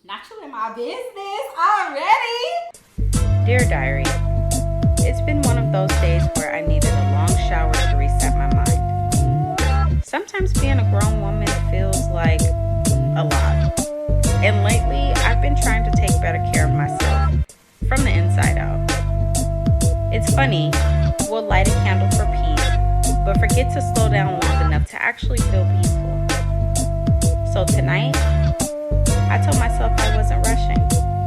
Not you in my business already. Dear Diary, it's been one of those days where I needed a long shower to reset my mind. Sometimes being a grown woman feels like a lot. And lately, I've been trying to take better care of myself from the inside out. It's funny, we'll light a candle for peace, but forget to slow down long enough to actually feel peaceful. So tonight, I told myself I wasn't rushing.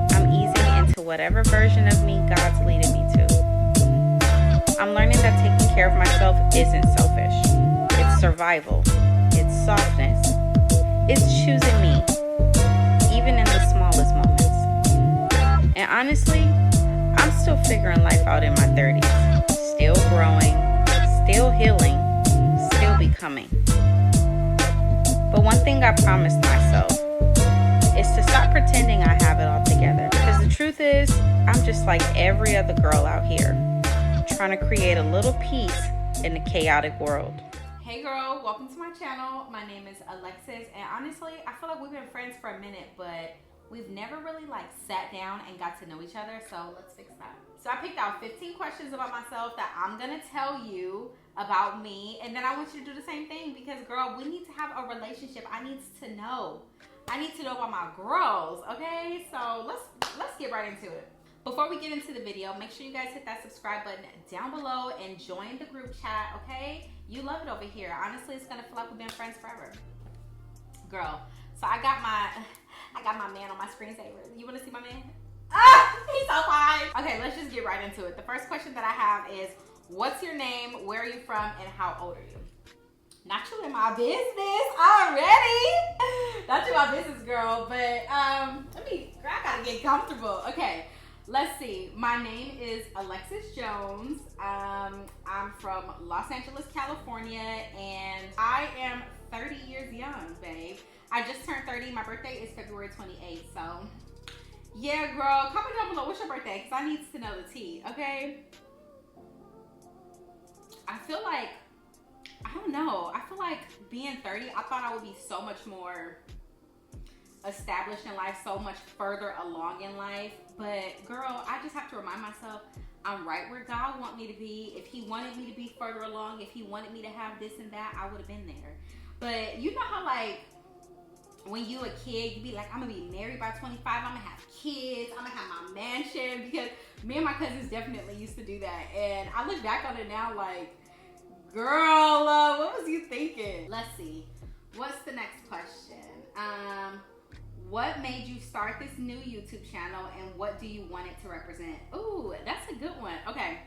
I'm easing into whatever version of me God's leading me to. I'm learning that taking care of myself isn't selfish. It's survival. It's softness. It's choosing me, even in the smallest moments. And honestly, I'm still figuring life out in my 30s. Still growing, still healing, still becoming. But one thing I promised myself is to stop pretending I have it all together. Because the truth is, I'm just like every other girl out here, trying to create a little peace in a chaotic world. Hey girl, welcome to my channel. My name is Alexis, and honestly, I feel like we've been friends for a minute, but we've never really sat down and got to know each other, so let's fix that. So I picked out 15 questions about myself that I'm gonna tell you about me, and then I want you to do the same thing because girl, we need to have a relationship. I need to know about my girls, okay? So let's get right into it. Before we get into the video, make sure you guys hit that subscribe button down below and join the group chat, okay? You love it over here. Honestly, it's gonna feel like we've been friends forever. Girl, so I got my man on my screensaver. You wanna see my man? Ah, he's so fine. Okay, let's just get right into it. The first question that I have is, what's your name, where are you from, and how old are you? Not you in my business already. Not you in my business, girl, but girl, I gotta get comfortable. Okay, let's see. My name is Alexis Jones. I'm from Los Angeles, California, and I am 30 years young, babe. I just turned 30. My birthday is February 28th, so yeah, girl, comment down below. What's your birthday? Because I need to know the tea, okay? I feel like, I don't know. I feel like being 30, I thought I would be so much more established in life, so much further along in life. But girl, I just have to remind myself, I'm right where God wants me to be. If he wanted me to be further along, if he wanted me to have this and that, I would have been there. But you know how when you a kid, you be like, I'm gonna be married by 25, I'm gonna have kids, I'm gonna have my mansion, because me and my cousins definitely used to do that. And I look back on it now like, girl, what was you thinking? Let's see. What's the next question? What made you start this new YouTube channel, and what do you want it to represent? Ooh, that's a good one. Okay.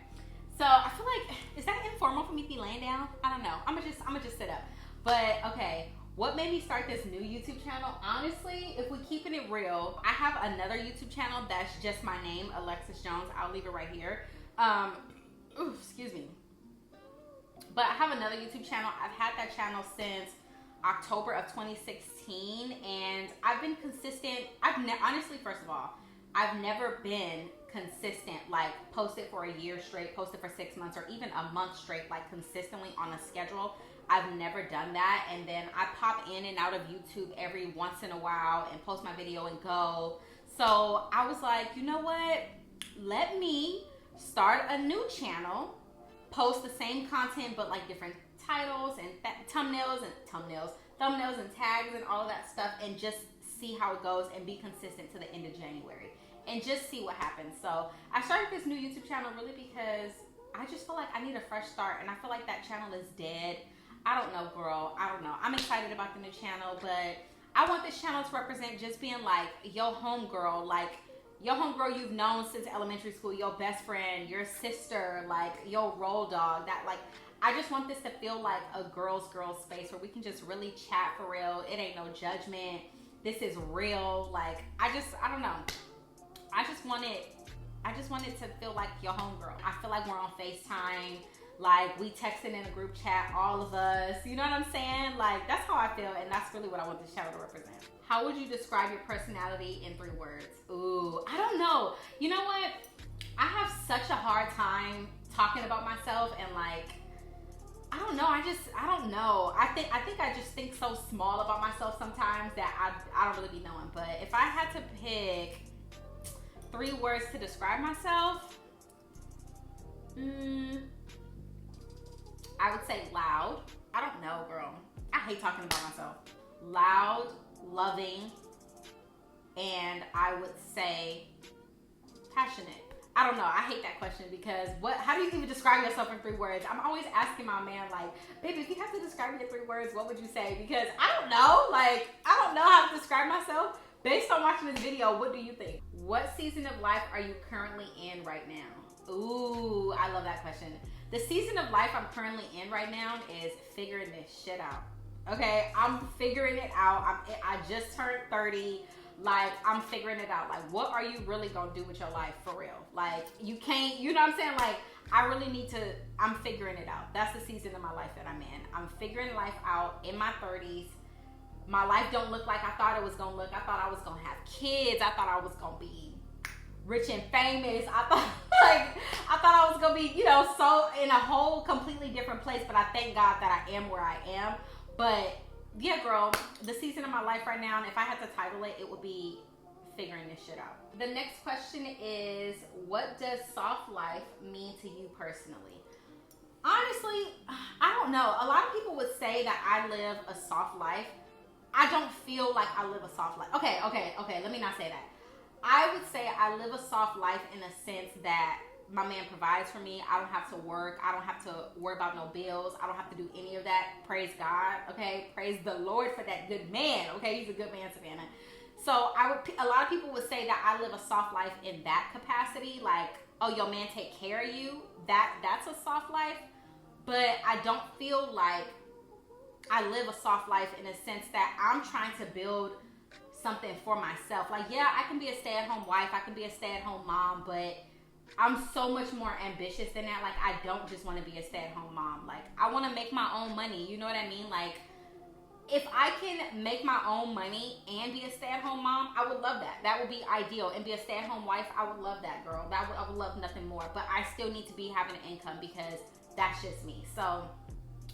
So I feel like, is that informal for me to be laying down? I don't know. I'm gonna just sit up. But okay, what made me start this new YouTube channel? Honestly, if we're keeping it real, I have another YouTube channel that's just my name, Alexis Jones. I'll leave it right here. Ooh, excuse me. But I have another YouTube channel. I've had that channel since October of 2016, and I've been consistent. Honestly, first of all, I've never been consistent, posted for a year straight, posted for 6 months, or even a month straight, consistently on a schedule. I've never done that. And then I pop in and out of YouTube every once in a while and post my video and go. So I was like, you know what? Let me start a new channel, post the same content, but different titles and thumbnails and tags and all of that stuff, and just see how it goes and be consistent to the end of January and just see what happens. So I started this new YouTube channel really because I just feel like I need a fresh start, and I feel like that channel is dead. I don't know, girl. I don't know. I'm excited about the new channel, but I want this channel to represent just being your homegirl, your homegirl you've known since elementary school, your best friend, your sister, your road dog. I just want this to feel like a girls space where we can just really chat for real. It ain't no judgment. This is real. I don't know. I just want it to feel like your homegirl. I feel like we're on FaceTime. We texting in a group chat, all of us. You know what I'm saying? That's how I feel, and that's really what I want this channel to represent. How would you describe your personality in 3 words? Ooh, I don't know. You know what? I have such a hard time talking about myself, and I don't know. I don't know. I think I just think so small about myself sometimes that I don't really be knowing. But if I had to pick 3 words to describe myself, I would say loud. I don't know, girl. I hate talking about myself. Loud, loving, and I would say passionate. I don't know. I hate that question because how do you even describe yourself in 3 words? I'm always asking my man, like, baby, if you have to describe me in 3 words, what would you say? Because I don't know. Like, I don't know how to describe myself. Based on watching this video, what do you think? What season of life are you currently in right now? Ooh, I love that question. The season of life I'm currently in right now is figuring this shit out. Okay, I'm figuring it out. I just turned 30. Like, I'm figuring it out. Like, what are you really gonna do with your life for real? Like, you can't, you know what I'm saying? Like, I really need to, I'm figuring it out. That's the season of my life that I'm in. I'm figuring life out in my 30s. My life don't look like I thought it was gonna look. I thought I was gonna have kids. I thought I was gonna be rich and famous. I thought I was gonna be, you know, so in a whole completely different place. But I thank God that I am where I am. But yeah, girl, the season of my life right now, and if I had to title it, it would be figuring this shit out. The next question is, what does soft life mean to you personally? Honestly, I don't know. A lot of people would say that I live a soft life. I don't feel like I live a soft life. Okay, let me not say that. I would say I live a soft life in a sense that my man provides for me. I don't have to work. I don't have to worry about no bills. I don't have to do any of that. Praise God, okay? Praise the Lord for that good man, okay? He's a good man, Savannah. So a lot of people would say that I live a soft life in that capacity. Like, oh, your man take care of you. That's a soft life. But I don't feel like I live a soft life in a sense that I'm trying to build something for myself. Like, yeah, I can be a stay-at-home wife. I can be a stay-at-home mom, but I'm so much more ambitious than that. Like, I don't just want to be a stay-at-home mom. Like, I want to make my own money. You know what I mean? Like, if I can make my own money and be a stay-at-home mom, I would love that. That would be ideal. And be a stay-at-home wife, I would love that, girl. I would love nothing more. But I still need to be having an income because that's just me. So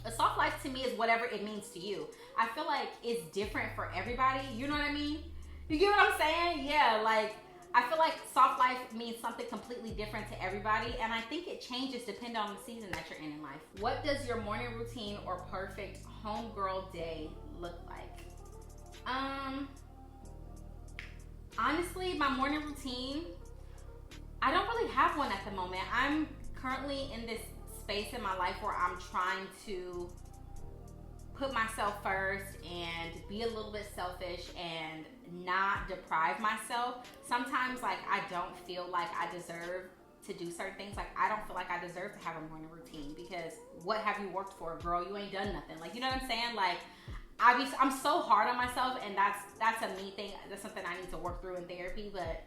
a soft life to me is whatever it means to you. I feel like it's different for everybody. You know what I mean? You get what I'm saying? Yeah, like, I feel like soft life means something completely different to everybody, and I think it changes depending on the season that you're in life. What does your morning routine or perfect homegirl day look like? Honestly, my morning routine, I don't really have one at the moment. I'm currently in this space in my life where I'm trying to put myself first and be a little bit selfish and not deprive myself. Sometimes, like, I don't feel like I deserve to do certain things. Like, I don't feel like I deserve to have a morning routine because what have you worked for, girl? You ain't done nothing. Like, you know what I'm saying? Like, I'm so hard on myself, and that's a me thing. That's something I need to work through in therapy. But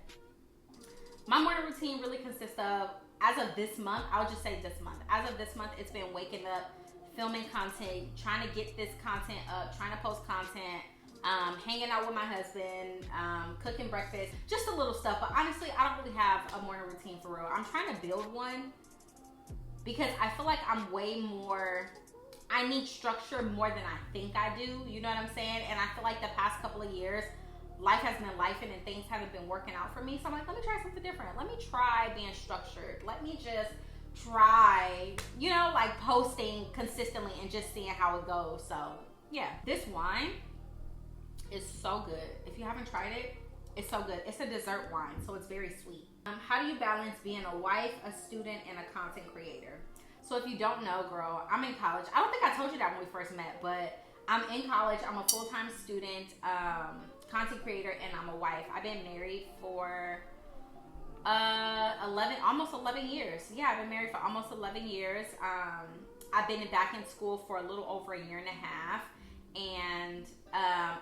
my morning routine really consists of, as of this month, I'll just say this month. As of this month, it's been waking up, filming content, trying to get this content up, trying to post content, hanging out with my husband, cooking breakfast, just a little stuff. But honestly, I don't really have a morning routine for real. I'm trying to build one because I feel like I'm way more, I need structure more than I think I do. You know what I'm saying? And I feel like the past couple of years, life has been lifing and things haven't been working out for me. So I'm like, let me try something different. Let me try being structured. Let me just try, you know, like posting consistently and just seeing how it goes. So yeah, this wine is so good. If you haven't tried it, it's so good. It's a dessert wine, so it's very sweet. How do you balance being a wife, a student, and a content creator? So if you don't know, girl, I'm in college. I don't think I told you that when we first met, but I'm in college. I'm a full-time student, content creator, and I'm a wife. I've been married for almost 11 years. Yeah, I've been married for almost 11 years. I've been back in school for a little over a year and a half. And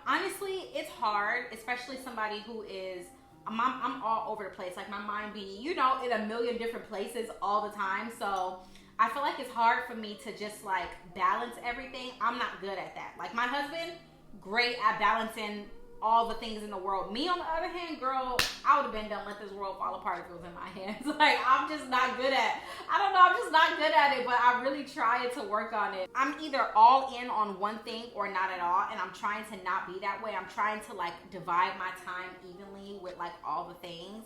honestly, it's hard, especially somebody who is, I'm all over the place. Like, my mind be, you know, in a million different places all the time. So I feel like it's hard for me to just like balance everything. I'm not good at that. Like, my husband, great at balancing all the things in the world. Me, on the other hand, girl, I would have been done Let This World Fall Apart if it was in my hands. Like, I'm just not good at, I don't know, I'm just not good at it, but I really try to work on it. I'm either all in on one thing or not at all, and I'm trying to not be that way. I'm trying to like divide my time evenly with like all the things,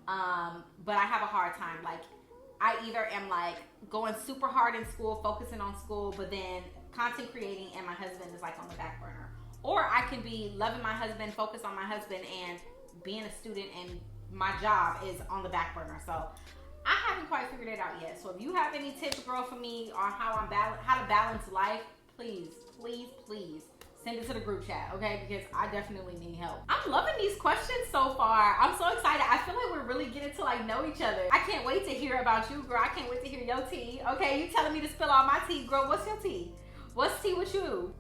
but I have a hard time. Like, I either am like going super hard in school, focusing on school, but then content creating and my husband is like on the back burner. Or I can be loving my husband, focus on my husband, and being a student and my job is on the back burner. So I haven't quite figured it out yet. So if you have any tips, girl, for me on how to balance life, please send it to the group chat, okay? Because I definitely need help. I'm loving these questions so far. I'm so excited. I feel like we're really getting to like know each other. I can't wait to hear about you, girl. I can't wait to hear your tea. Okay, you telling me to spill all my tea, girl. What's your tea? What's tea with you?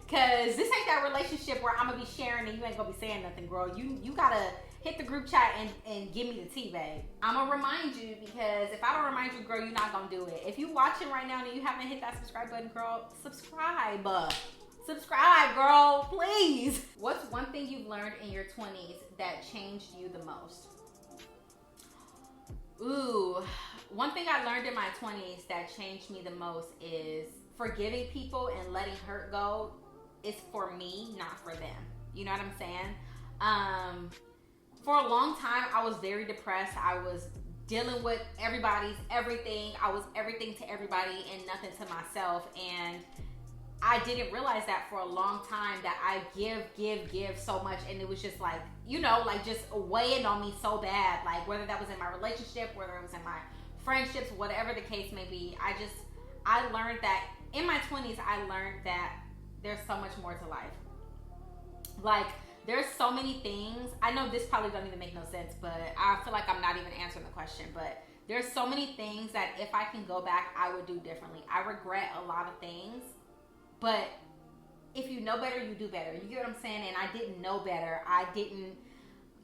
Cause this ain't that relationship where I'm gonna be sharing and you ain't gonna be saying nothing, girl. You gotta hit the group chat and give me the tea, babe. I'm gonna remind you, because if I don't remind you, girl, you're not gonna do it. If you watching right now and you haven't hit that subscribe button, girl, subscribe. Subscribe, girl, please. What's one thing you've learned in your 20s that changed you the most? Ooh, one thing I learned in my 20s that changed me the most is forgiving people and letting hurt go is for me, not for them. You know what I'm saying? For a long time, I was very depressed. I was dealing with everybody's everything. I was everything to everybody and nothing to myself. And I didn't realize that for a long time, that I give so much, and it was just like, you know, like just weighing on me so bad. Like whether that was in my relationship, whether it was in my friendships, whatever the case may be. I learned that in my 20s, I learned that there's so much more to life. Like, there's so many things. I know this probably don't even make no sense, but I feel like I'm not even answering the question. But there's so many things that if I can go back, I would do differently. I regret a lot of things, but if you know better, you do better. You get what I'm saying? And I didn't know better.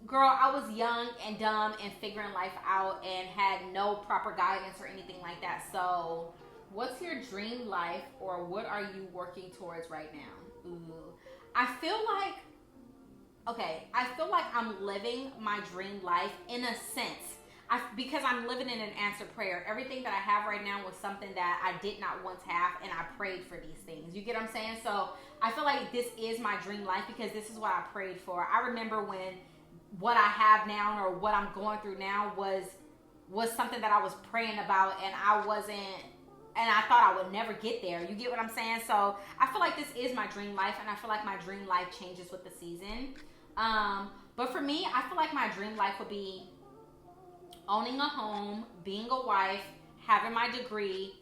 Girl, I was young and dumb and figuring life out and had no proper guidance or anything like that. So what's your dream life, or what are you working towards right now? Ooh, I feel like I'm living my dream life in a sense. Because I'm living in an answered prayer. Everything that I have right now was something that I did not once have, and I prayed for these things. You get what I'm saying? So I feel like this is my dream life because this is what I prayed for. I remember when what I have now or what I'm going through now was something that I was praying about, and I thought I would never get there. You get what I'm saying? So I feel like this is my dream life, and I feel like my dream life changes with the season. But for me, I feel like my dream life would be owning a home, being a wife, having my degree,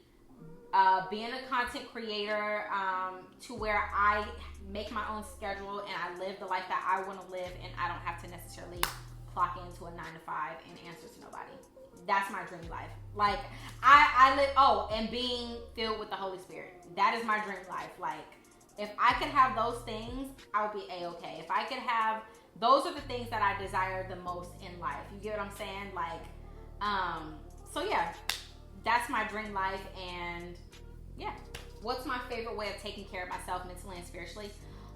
being a content creator, to where I make my own schedule and I live the life that I want to live, and I don't have to necessarily clock into a 9 to 5 and answer to nobody. That's my dream life. Like I live, and being filled with the Holy Spirit. That is my dream life. Like if I could have those things, I would be a-okay. If I could have, those are the things that I desire the most in life. You get what I'm saying? Like, so yeah, that's my dream life. And yeah, what's my favorite way of taking care of myself mentally and spiritually?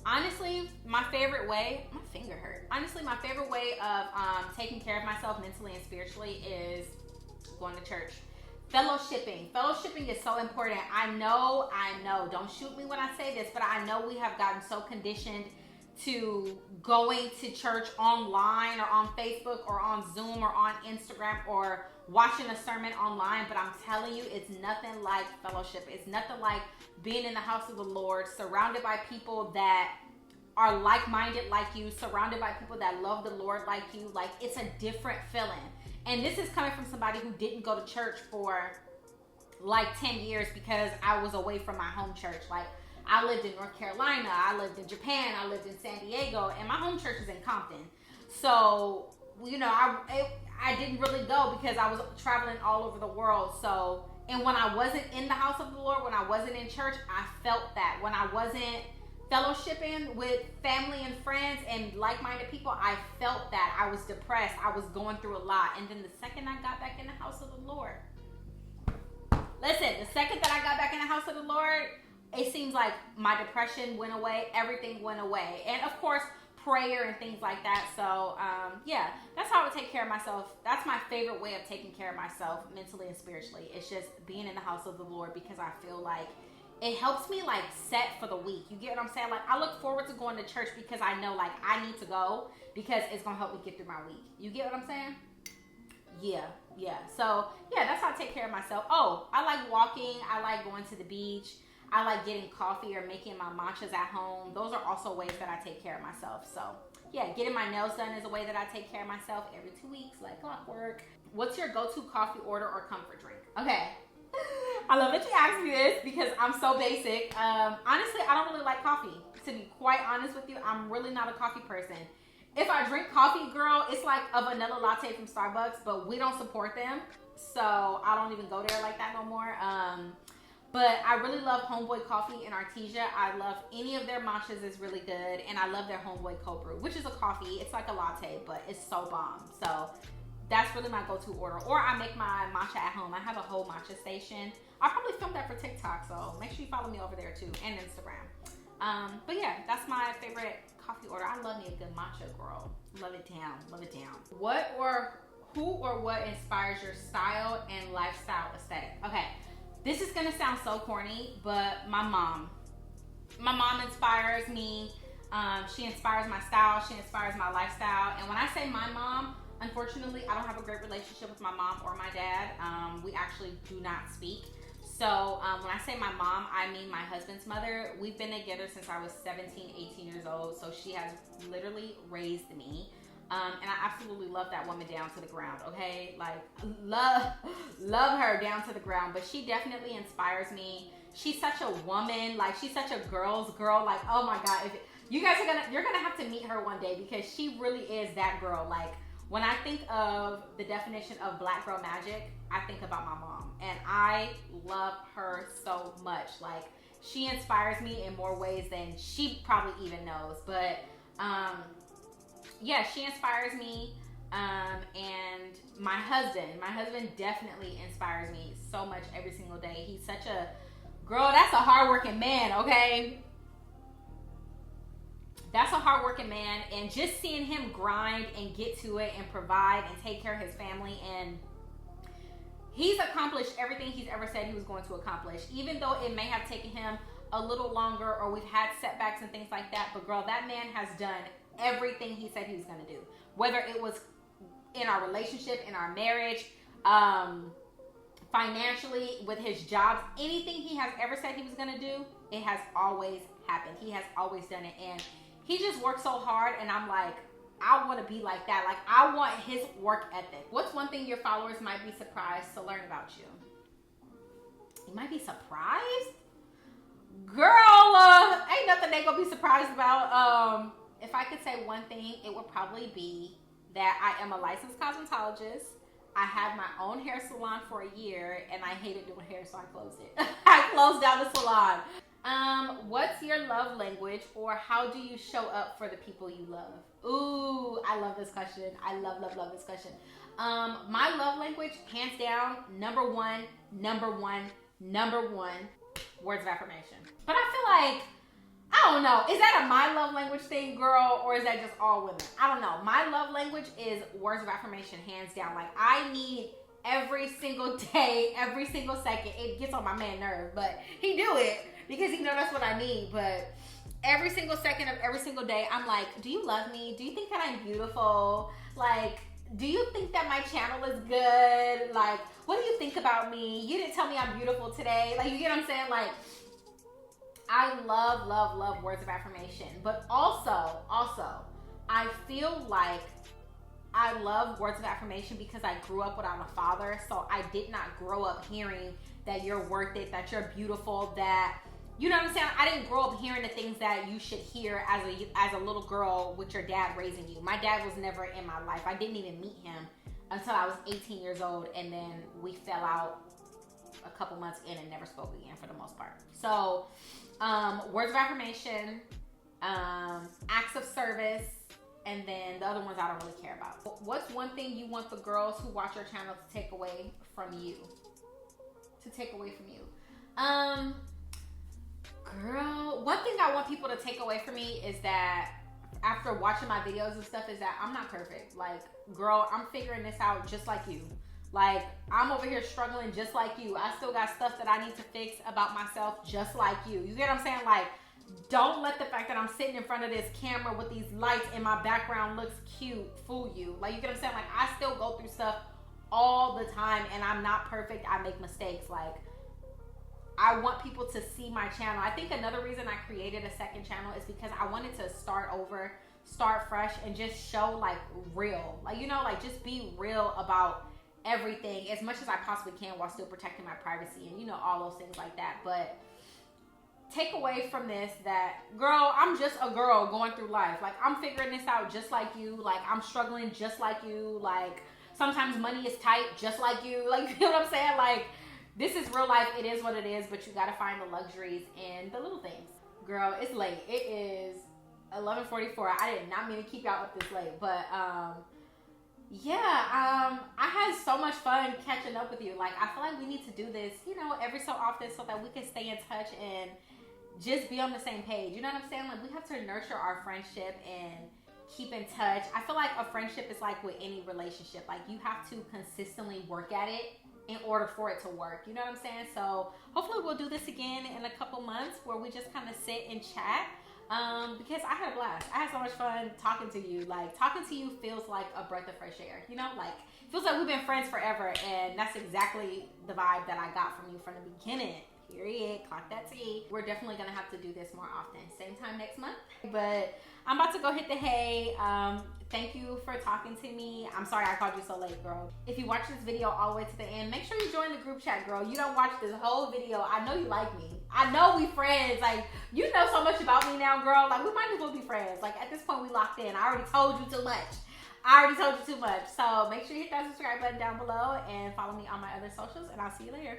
Honestly, my favorite way, my finger hurt. Honestly, my favorite way of taking care of myself mentally and spiritually is going to church. Fellowshipping is so important. I know, don't shoot me when I say this, but I know we have gotten so conditioned to going to church online or on Facebook or on Zoom or on Instagram or watching a sermon online, but I'm telling you, it's nothing like fellowship. It's nothing like being in the house of the Lord, surrounded by people that are like-minded like you, surrounded by people that love the Lord like you. Like, it's a different feeling. And this is coming from somebody who didn't go to church for like 10 years because I was away from my home church. Like, I lived in North Carolina, I lived in Japan, I lived in San Diego, and my home church is in Compton. So, you know, I didn't really go because I was traveling all over the world. So, and when I wasn't in the house of the Lord, when I wasn't in church, I felt that. When I wasn't fellowshipping with family and friends and like-minded people, I felt that. I was depressed. I was going through a lot. And then the second I got back in the house of the Lord, the second that I got back in the house of the Lord, it seems like my depression went away. Everything went away. And of course, prayer and things like that. So, yeah, that's how I would take care of myself. That's my favorite way of taking care of myself mentally and spiritually. It's just being in the house of the Lord, because I feel like it helps me like set for the week. You get what I'm saying? Like, I look forward to going to church because I know like I need to go, because it's gonna help me get through my week. You get what I'm saying? Yeah. So yeah, that's how I take care of myself. Oh, I like walking. I like going to the beach. I like getting coffee or making my matchas at home. Those are also ways that I take care of myself. So yeah, getting my nails done is a way that I take care of myself every 2 weeks, like clockwork. What's your go-to coffee order or comfort drink? Okay. I love that you asked me this because I'm so basic. Honestly, I don't really like coffee. To be quite honest with you, I'm really not a coffee person. If I drink coffee, girl, it's like a vanilla latte from Starbucks, but we don't support them. So I don't even go there like that no more. But I really love Homeboy Coffee in Artesia. I love any of their matchas is really good. And I love their Homeboy Cold Brew, which is a coffee. It's like a latte, but it's so bomb. So that's really my go-to order. Or I make my matcha at home. I have a whole matcha station. I'll probably film that for TikTok, so make sure you follow me over there too, and Instagram. But yeah, that's my favorite coffee order. I love me a good matcha, girl. Love it down, love it down. Who or what inspires your style and lifestyle aesthetic? Okay, this is gonna sound so corny, but my mom. My mom inspires me. She inspires my style. She inspires my lifestyle. And when I say my mom, unfortunately, I don't have a great relationship with my mom or my dad. We actually do not speak. So when I say my mom, I mean my husband's mother. We've been together since I was 17, 18 years old. So she has literally raised me. And I absolutely love that woman down to the ground, okay? Like, love her down to the ground. But she definitely inspires me. She's such a woman. Like, she's such a girl's girl. Like, oh my God. You're gonna have to meet her one day, because she really is that girl. Like, when I think of the definition of black girl magic, I think about my mom. And I love her so much. Like, she inspires me in more ways than she probably even knows. But yeah, she inspires me. And my husband definitely inspires me so much every single day. He's such a girl, that's a hardworking man, okay? That's a hardworking man, and just seeing him grind and get to it and provide and take care of his family, and he's accomplished everything he's ever said he was going to accomplish, even though it may have taken him a little longer, or we've had setbacks and things like that. But girl, that man has done everything he said he was going to do, whether it was in our relationship, in our marriage, financially, with his jobs, anything he has ever said he was going to do, it has always happened. He has always done it, and he just works so hard, and I'm like, I want to be like that. Like, I want his work ethic. What's one thing your followers might be surprised to learn about you? You might be surprised? Girl, ain't nothing they gonna be surprised about. If I could say one thing, it would probably be that I am a licensed cosmetologist. I had my own hair salon for a year, and I hated doing hair, so I closed it. I closed down the salon. What's your love language, or how do you show up for the people you love? Ooh, I love this question. I love this question. My love language, hands down, number one, words of affirmation. But I feel like, I don't know, is that a my love language thing, girl, or is that just all women? I don't know. My love language is words of affirmation, hands down. Like, I need every single day, every single second. It gets on my man nerve, but he do it because he knows that's what I need. But every single second of every single day, I'm like, do you love me? Do you think that I'm beautiful? Like, do you think that my channel is good? Like, what do you think about me? You didn't tell me I'm beautiful today. Like, you get what I'm saying? Like, I love words of affirmation. But also, I feel like I love words of affirmation because I grew up without a father. So I did not grow up hearing that you're worth it, that you're beautiful, that, you know what I'm saying? I didn't grow up hearing the things that you should hear as a little girl with your dad raising you. My dad was never in my life. I didn't even meet him until I was 18 years old, and then we fell out a couple months in and never spoke again for the most part. So, words of affirmation, acts of service, and then the other ones I don't really care about. What's one thing you want the girls who watch your channel to take away from you? Girl, one thing I want people to take away from me is that after watching my videos and stuff is that I'm not perfect. Like, girl, I'm figuring this out just like you. Like, I'm over here struggling just like you. I still got stuff that I need to fix about myself just like you. You get what I'm saying? Like, don't let the fact that I'm sitting in front of this camera with these lights and my background looks cute fool you. Like, you get what I'm saying? Like, I still go through stuff all the time and I'm not perfect. I make mistakes. Like, I want people to see my channel. I think another reason I created a second channel is because I wanted to start over, start fresh, and just show like real. Like, you know, like just be real about everything as much as I possibly can while still protecting my privacy and, you know, all those things like that. But take away from this that, girl, I'm just a girl going through life. Like, I'm figuring this out just like you. Like, I'm struggling just like you. Like, sometimes money is tight just like you. Like, you know what I'm saying? Like, this is real life. It is what it is, but you got to find the luxuries and the little things. Girl, it's late. It is 11:44. I did not mean to keep y'all up this late, but I had so much fun catching up with you. Like, I feel like we need to do this, you know, every so often so that we can stay in touch and just be on the same page. You know what I'm saying? Like, we have to nurture our friendship and keep in touch. I feel like a friendship is like with any relationship. Like, you have to consistently work at it in order for it to work. You know what I'm saying? So hopefully we'll do this again in a couple months where we just kind of sit and chat. Because I had a blast. I had so much fun talking to you. Like, talking to you feels like a breath of fresh air. You know, like, it feels like we've been friends forever, and that's exactly the vibe that I got from you from the beginning. Period. Clock that T. We're definitely gonna have to do this more often. Same time next month. But I'm about to go hit the hay. Thank you for talking to me. I'm sorry I called you so late, girl. If you watch this video all the way to the end, make sure you join the group chat, girl. You don't watch this whole video. I know you like me. I know we friends. Like, you know so much about me now, girl. Like, we might as well be friends. Like, at this point, we locked in. I already told you too much. So make sure you hit that subscribe button down below and follow me on my other socials, and I'll see you later.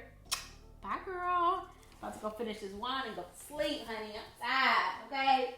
Bye, girl. About to go finish this wine and go to sleep, honey. I'm tired, okay?